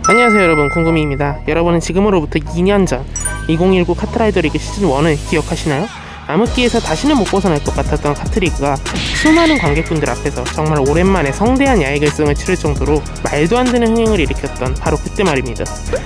안녕하세요 여러분, 궁금이입니다. 여러분은 지금으로부터 2년 전 2019 카트라이더 리그 시즌1을 기억하시나요? 암흑기에서 다시는 못 벗어날 것 같았던 카트리그가 수많은 관객분들 앞에서 정말 오랜만에 성대한 야외 결승을 치를 정도로 말도 안 되는 흥행을 일으켰던 바로 그때 말입니다.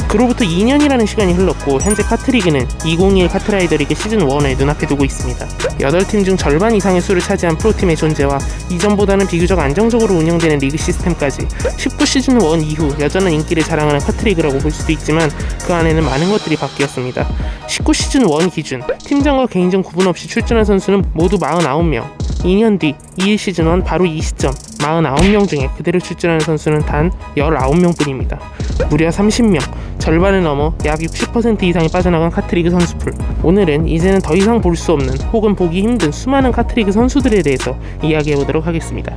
그로부터 2년이라는 시간이 흘렀고 현재 카트리그는 2021 카트라이더 리그 시즌1을 눈앞에 두고 있습니다. 8팀 중 절반 이상의 수를 차지한 프로팀의 존재와 이전보다는 비교적 안정적으로 운영되는 리그 시스템까지 19 시즌1 이후 여전한 인기를 자랑하는 카트리그라고 볼 수도 있지만 그 안에는 많은 것들이 바뀌었습니다. 19 시즌1 기준 팀전과 개인전 구분 없이 출전한 선수는 모두 49명. 2년 뒤 21 시즌1 바로 이 시점 49명 중에 그대로 출전하는 선수는 단 19명 뿐입니다. 무려 30명, 절반을 넘어 약 60% 이상이 빠져나간 카트리그 선수풀. 오늘은 이제는 더 이상 볼 수 없는 혹은 보기 힘든 수많은 카트리그 선수들에 대해서 이야기해보도록 하겠습니다.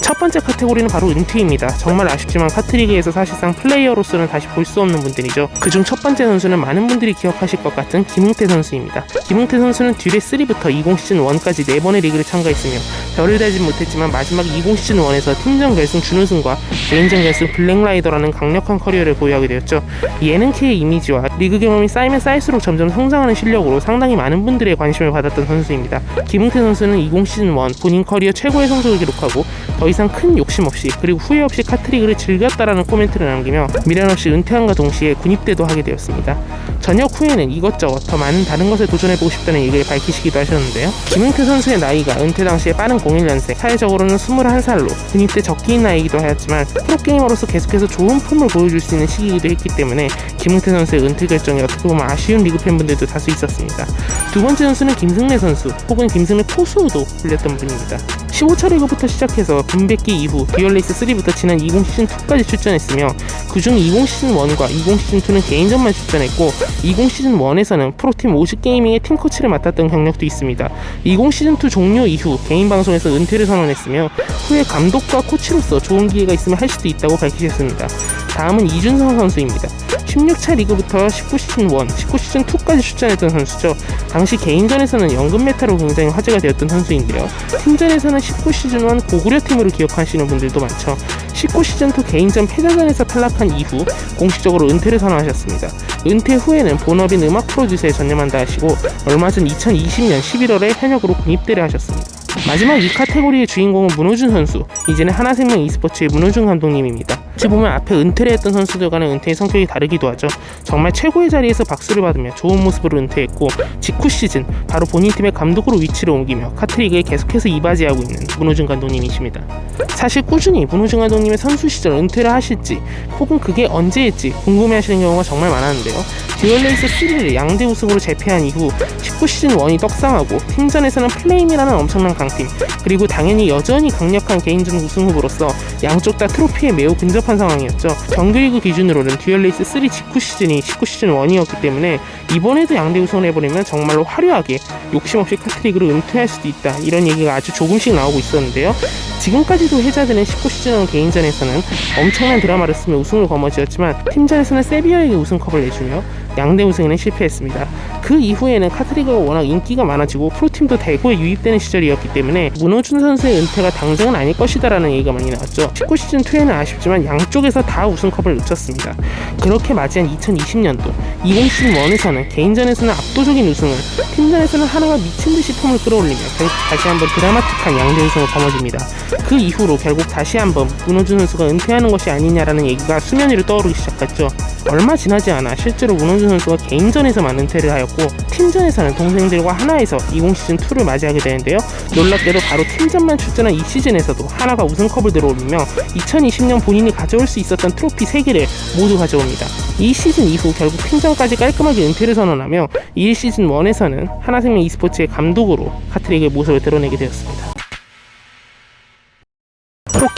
첫 번째 카테고리는 바로 은퇴입니다. 정말 아쉽지만 카트리그에서 사실상 플레이어로서는 다시 볼 수 없는 분들이죠. 그중 첫 번째 선수는 많은 분들이 기억하실 것 같은 김웅태 선수입니다. 김웅태 선수는 듀레 3부터 20 시즌1까지 4번의 리그를 참가했으며 별을 달진 못했지만 마지막 20 시즌1에서 팀전 결승 준우승과 개인전 결승 블랙라이더라는 강력한 커리어를 보유하게 되었죠. 예능계의 이미지와 리그 경험이 쌓이면 쌓일수록 점점 성장하는 실력으로 상당히 많은 분들의 관심을 받았던 선수입니다. 김웅태 선수는 20 시즌1 본인 커리어 최고의 성적을 기록하고 더 이상 큰 욕심 없이 그리고 후회 없이 카트리그를 즐겼다라는 코멘트를 남기며 미련 없이 은퇴함과 동시에 군입대도 하게 되었습니다. 전역 후에는 이것저것 더 많은 다른 것에 도전해보고 싶다는 얘기를 밝히시기도 하셨는데요. 김웅태 선수의 나이가 은퇴 당시에 빠른 01년생, 사회적으로는 21살로 군입대 적기인 나이이기도 하였지만 프로게이머로서 계속해서 좋은 폼을 보여줄 수 있는 시기이기도 했기 때문에 김웅태 선수의 은퇴 결정이 어떻게 보면 아쉬운 리그 팬분들도 다수 있었습니다. 두 번째 선수는 김승래 선수 혹은 김승래 포수도 불렸던 분입니다. 15차 리그부터 시작해서 분배기 이후 듀얼레이스 3부터 지난 20 시즌2까지 출전했으며 그중 20 시즌1과 20 시즌2는 개인전만 출전했고 20 시즌1에서는 프로팀 50게이밍의 팀코치를 맡았던 경력도 있습니다. 20 시즌2 종료 이후 개인 방송에서 은퇴를 선언했으며 후에 감독과 코치로서 좋은 기회가 있으면 할 수도 있다고 밝히셨습니다. 다음은 이준성 선수입니다. 16차 리그부터 19 시즌1, 19 시즌2까지 출전했던 선수죠. 당시 개인전에서는 연금 메타로 굉장히 화제가 되었던 선수인데요. 팀전에서는 19 시즌1 고구려 팀으로 기억하시는 분들도 많죠. 19 시즌2 개인전 패자전에서 탈락한 이후 공식적으로 은퇴를 선언하셨습니다. 은퇴 후에는 본업인 음악 프로듀서에 전념한다 하시고 얼마 전 2020년 11월에 현역으로 군입대를 하셨습니다. 마지막 이 카테고리의 주인공은 문호준 선수, 이제는 하나생명 e스포츠의 문호준 감독님입니다. 어찌 보면 앞에 은퇴를 했던 선수들과는 은퇴의 성격이 다르기도 하죠. 정말 최고의 자리에서 박수를 받으며 좋은 모습으로 은퇴했고 직후 시즌 바로 본인 팀의 감독으로 위치를 옮기며 카트리그에 계속해서 이바지하고 있는 문호준 감독님이십니다. 사실 꾸준히 문호준 감독님의 선수 시절 은퇴를 하실지 혹은 그게 언제일지 궁금해하시는 경우가 정말 많았는데요. 듀얼레이스 3를 양대 우승으로 제패한 이후 19 시즌1이 떡상하고 팀전에서는 플레임이라는 엄청난 강팀 그리고 당연히 여전히 강력한 개인전 우승 후보로서 양쪽 다 트로피에 매우 근접한 상황이었죠. 정규리그 기준으로는 듀얼레이스 3 직후 시즌이 19 시즌1이었기 때문에 이번에도 양대 우승을 해버리면 정말로 화려하게 욕심 없이 카트리그를 은퇴할 수도 있다 이런 얘기가 아주 조금씩 나오고 있었는데요. 지금까지도 해자되는 19 시즌1 개인전에서는 엄청난 드라마를 쓰며 우승을 거머쥐었지만 팀전에서는 세비야에게 우승컵을 내주며 양대 우승에는 실패했습니다. 그 이후에는 카트리그가 워낙 인기가 많아지고 프로팀도 대거에 유입되는 시절이었기 때문에 문호준 선수의 은퇴가 당장은 아닐 것이다라는 얘기가 많이 나왔죠. 19 시즌2에는 아쉽지만 양쪽에서 다 우승컵을 놓쳤습니다. 그렇게 맞이한 2020년도 20 시즌1에서는 개인전에서는 압도적인 우승을, 팀전에서는 하나가 미친듯이 폼을 끌어올리며 결국 다시 한번 드라마틱한 양대 우승을 거머쥡니다. 그 이후로 결국 다시 한번 문호준 선수가 은퇴하는 것이 아니냐라는 얘기가 수면 위로 떠오르기 시작했죠. 얼마 지나지 않아 실제로 문호준 선수가 개인전에서만 은퇴를 하였고 팀전에서는 동생들과 하나에서 20 시즌2를 맞이하게 되는데요. 놀랍게도 바로 팀전만 출전한 이 시즌에서도 하나가 우승컵을 들어올리며 2020년 본인이 가져올 수 있었던 트로피 3개를 모두 가져옵니다. 이 시즌 이후 결국 팀전까지 깔끔하게 은퇴를 선언하며 21 시즌1에서는 하나생명 e스포츠의 감독으로 카트리그의 모습을 드러내게 되었습니다.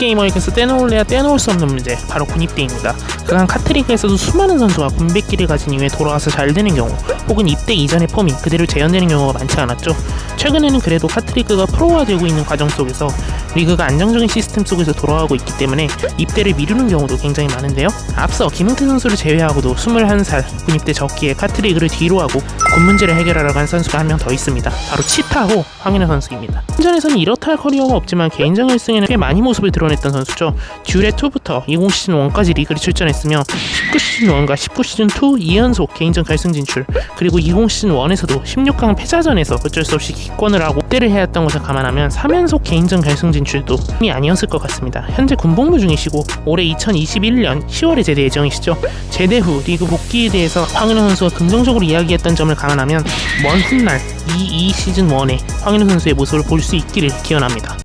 게이머에게서 떼놓을래야 떼놓을 수 없는 문제, 바로 군입대입니다. 그간 카트리그에서도 수많은 선수가 군백기를 가진 이후에 돌아와서 잘 되는 경우, 혹은 입대 이전의 폼이 그대로 재현되는 경우가 많지 않았죠. 최근에는 그래도 카트리그가 프로화되고 있는 과정 속에서 리그가 안정적인 시스템 속에서 돌아가고 있기 때문에 입대를 미루는 경우도 굉장히 많은데요. 앞서 김웅태 선수를 제외하고도 21살 군입대 적기에 카트리그를 뒤로 하고 군 문제를 해결하러 간 선수가 한 명 더 있습니다. 바로 치타호 황인호 선수입니다. 현전에서는 이렇다 할 커리어가 없지만 개인전 1승에는 꽤 많이 모습을 드러냈던 선수죠. 듀레2부터 20시즌1까지 리그를 출전했으며 19시즌1과 19시즌2 2연속 개인전 결승 진출, 그리고 20시즌1에서도 16강 패자전에서 어쩔 수 없이 기권을 하고 입대를 해왔던 것을 감안하면 3연속 개인전 결승 진출도 힘이 아니었을 것 같습니다. 현재 군복무 중이시고 올해 2021년 10월에 제대 예정이시죠. 제대 후 리그 복귀에 대해서 황인호 선수가 긍정적으로 이야기했던 점을 감안하면 먼 훗날 이 시즌1에 황인호 선수의 모습을 볼 수 있기를 기원합니다.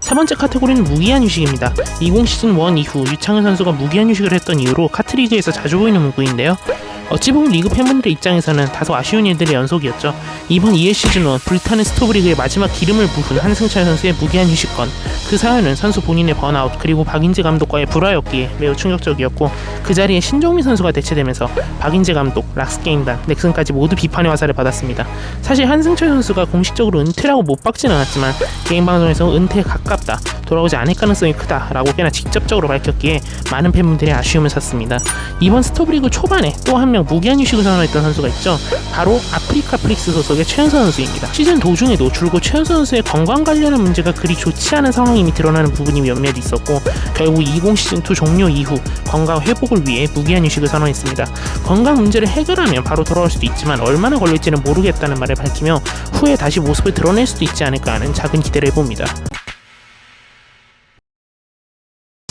세 번째 카테고리는 무기한 휴식입니다. 20시즌1 이후 유창현 선수가 무기한 휴식을 했던 이유로 카트리그에서 자주 보이는 문구인데요. 어찌 보면 리그 팬분들의 입장에서는 다소 아쉬운 일들의 연속이었죠. 이번 EL 시즌1 불타는 스토브리그의 마지막 기름을 부은 한승철 선수의 무기한 휴식건, 그 사연은 선수 본인의 번아웃 그리고 박인재 감독과의 불화였기에 매우 충격적이었고, 그 자리에 신종민 선수가 대체되면서 박인재 감독, 락스게임단, 넥슨까지 모두 비판의 화살을 받았습니다. 사실 한승철 선수가 공식적으로 은퇴라고 못 박진 않았지만 개인 방송에서 은퇴에 가깝다, 돌아오지 않을 가능성이 크다 라고 꽤나 직접적으로 밝혔기에 많은 팬분들이 아쉬움을 샀습니다. 이번 스토브리그 초반에 또 한 명 무기한 휴식을 선언했던 선수가 있죠. 바로 아프리카 프릭스 소속의 최연소 선수입니다. 시즌 도중에도 줄곧 최연소 선수의 건강 관련한 문제가 그리 좋지 않은 상황이 드러나는 부분이 몇몇 있었고, 결국 20시즌2 종료 이후 건강 회복을 위해 무기한 휴식을 선언했습니다. 건강 문제를 해결하면 바로 돌아올 수도 있지만 얼마나 걸릴지는 모르겠다는 말을 밝히며 후에 다시 모습을 드러낼 수도 있지 않을까 하는 작은 기대를 해봅니다.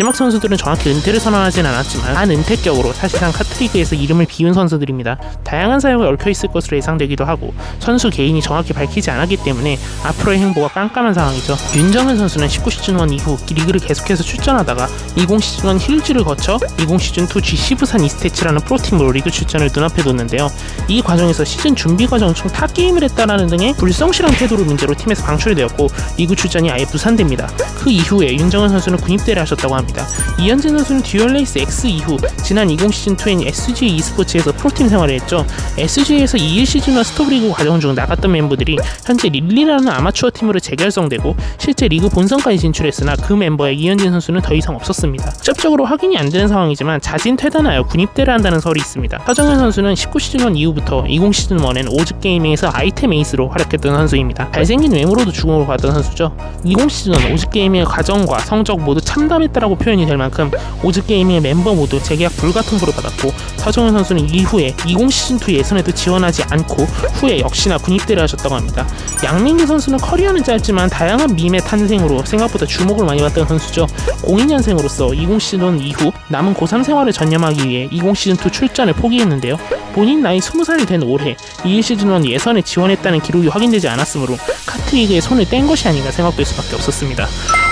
마지막 선수들은 정확히 은퇴를 선언하진 않았지만 반은퇴격으로 사실상 카트리그에서 이름을 비운 선수들입니다. 다양한 사유가 얽혀있을 것으로 예상되기도 하고 선수 개인이 정확히 밝히지 않았기 때문에 앞으로의 행보가 깜깜한 상황이죠. 윤정은 선수는 19시즌1 이후 리그를 계속해서 출전하다가 20시즌1 힐즈를 거쳐 20시즌2 GC 부산 이스테츠라는 프로팀으로 리그 출전을 눈앞에 뒀는데요. 이 과정에서 시즌 준비 과정 중 타게임을 했다라는 등의 불성실한 태도를 문제로 팀에서 방출되었고 리그 출전이 아예 무산됩니다. 그 이후에 윤정은 선수는 군입대를 하셨다고 합니다. 이현진 선수는 듀얼레이스 X 이후 지난 20시즌2인 SGA e스포츠에서 프로팀 생활을 했죠. SGA에서 21시즌과 스토브리그 과정 중 나갔던 멤버들이 현재 릴리라는 아마추어 팀으로 재결성되고 실제 리그 본선까지 진출했으나 그 멤버의 이현진 선수는 더 이상 없었습니다. 직접적으로 확인이 안 되는 상황이지만 자진 퇴단하여 군입대를 한다는 설이 있습니다. 서정현 선수는 19시즌1 이후부터 20시즌1엔 오즈게이밍에서 아이템 에이스로 활약했던 선수입니다. 잘생긴 외모로도 주목을 받던 선수죠. 20시즌1 오즈게이밍의 과정과 성적 모두 참담했다라고 표현이 될 만큼 오즈게이밍의 멤버 모두 재계약 불가 통보를 받았고, 서정현 선수는 이후에 20시즌2 예선에도 지원하지 않고 후에 역시나 군입대를 하셨다고 합니다. 양민기 선수는 커리어는 짧지만 다양한 밈의 탄생으로 생각보다 주목을 많이 받던 선수죠. 02년생으로서 20시즌1 이후 남은 고3 생활을 전념하기 위해 20시즌2 출전을 포기했는데요. 본인 나이 20살이 된 올해 21시즌1 예선에 지원했다는 기록이 확인되지 않았으므로 카트리그에 손을 뗀 것이 아닌가 생각될 수밖에 없었습니다.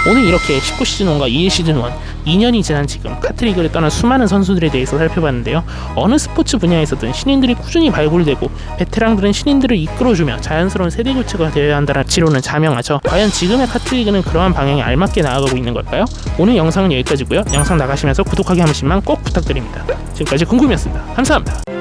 오늘 이렇게 19시즌1과 21시즌1 2년이 지난 지금 카트리그를 떠난 수많은 선수들에 대해서 살펴봤는데요. 어느 스포츠 분야에서든 신인들이 꾸준히 발굴되고 베테랑들은 신인들을 이끌어주며 자연스러운 세대 교체가 되어야 한다는 지론은 자명하죠. 과연 지금의 카트리그는 그러한 방향에 알맞게 나아가고 있는 걸까요? 오늘 영상은 여기까지고요. 영상 나가시면서 구독하기 한 번씩만 꼭 부탁드립니다. 지금까지 궁금이었습니다. 감사합니다.